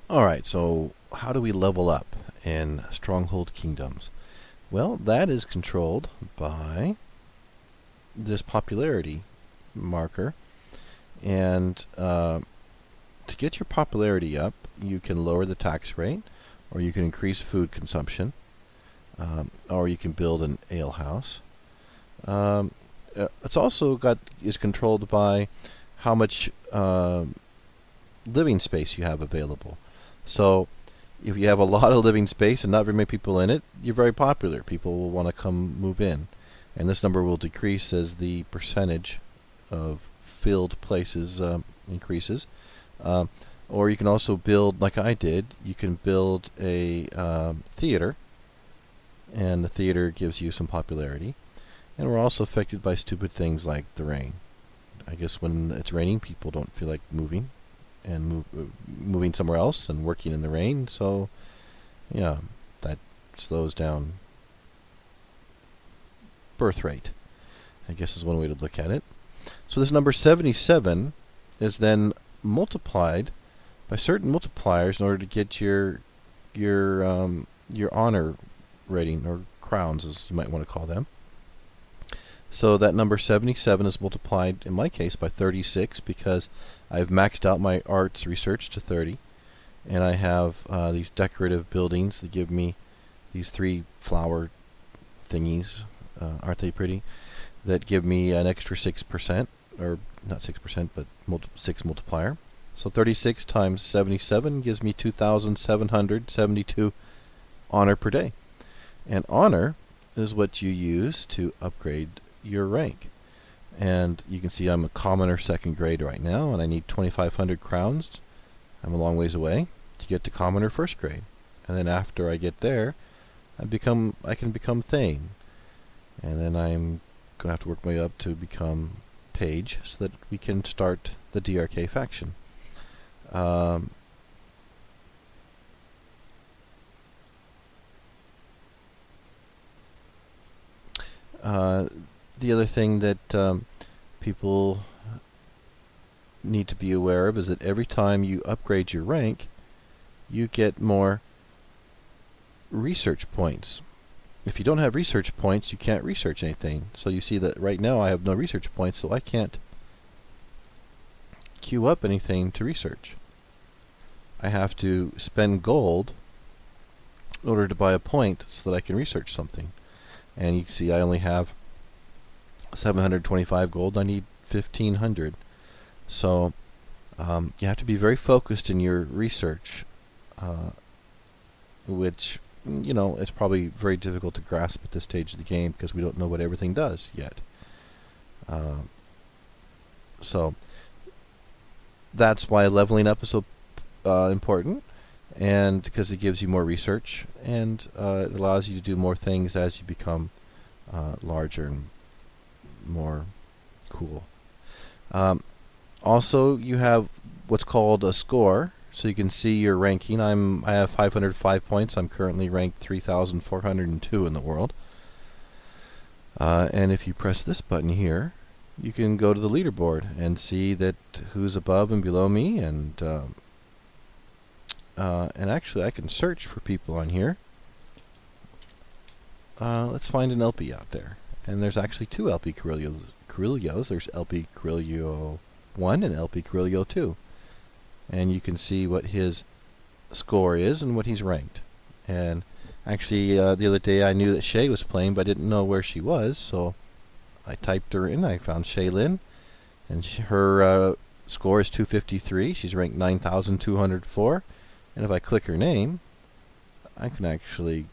Alright, so how do we level up in Stronghold Kingdoms? Well, that is controlled by this popularity marker. And to get your popularity up, you can lower the tax rate, or you can increase food consumption, or you can build an ale house. It's also is controlled by how much living space you have available. So if you have a lot of living space and not very many people in it, you're very popular. People will want to come move in. And this number will decrease as the percentage of filled places increases. Or you can also build, like I did, you can build a theater, and the theater gives you some popularity. And we're also affected by stupid things like the rain. I guess when it's raining, people don't feel like moving and moving somewhere else and working in the rain. So, yeah, that slows down birth rate, I guess is one way to look at it. So this number 77 is then multiplied by certain multipliers in order to get your honor rating, or crowns as you might want to call them. So that number 77 is multiplied, in my case, by 36 because I've maxed out my arts research to 30. And I have these decorative buildings that give me these 3 flower thingies. Aren't they pretty? That give me an extra 6%, or not 6%, but 6 multiplier. So 36 times 77 gives me 2,772 honor per day. And honor is what you use to upgrade your rank. And you can see I'm a commoner 2nd grade right now, and I need 2,500 crowns. I'm a long ways away to get to commoner 1st grade. And then after I get there, I can become Thane. And then I'm going to have to work my way up to become Page so that we can start the DRK faction. The other thing that people need to be aware of is that every time you upgrade your rank, you get more research points. If you don't have research points, you can't research anything. So you see that right now I have no research points, so I can't queue up anything to research. I have to spend gold in order to buy a point so that I can research something. And you can see I only have 725 gold. I need 1,500. So you have to be very focused in your research, which, you know, it's probably very difficult to grasp at this stage of the game because we don't know what everything does yet. So that's why leveling up is so important, and because it gives you more research, and it allows you to do more things as you become larger and more cool. Also, you have what's called a score, so you can see your ranking. I have 505 points. I'm currently ranked 3,402 in the world. And if you press this button here, you can go to the leaderboard and see that who's above and below me, and actually I can search for people on here. Let's find an LP out there. And there's actually 2 LP Carrillos. There's LP Carrillo 1 and LP Carrillo 2. And you can see what his score is and what he's ranked. And actually, the other day I knew that Shay was playing, but I didn't know where she was, so I typed her in. I found Shaylin, and her score is 253. She's ranked 9,204. And if I click her name, I can actually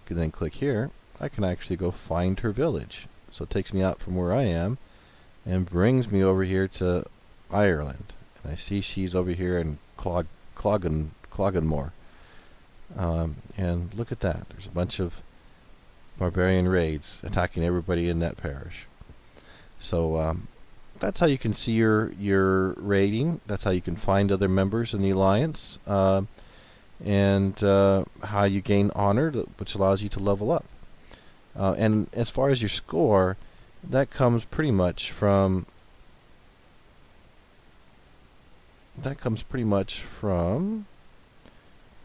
then click here. I can actually go find her village. So it takes me out from where I am and brings me over here to Ireland. And I see she's over here in Clogganmore. And look at that. There's a bunch of barbarian raids attacking everybody in that parish. So that's how you can see your raiding. That's how you can find other members in the alliance. And how you gain honor, which allows you to level up. And as far as your score, that comes pretty much from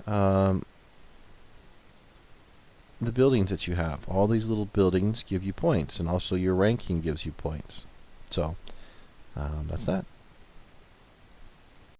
the buildings that you have. All these little buildings give you points, and also your ranking gives you points. So that's that.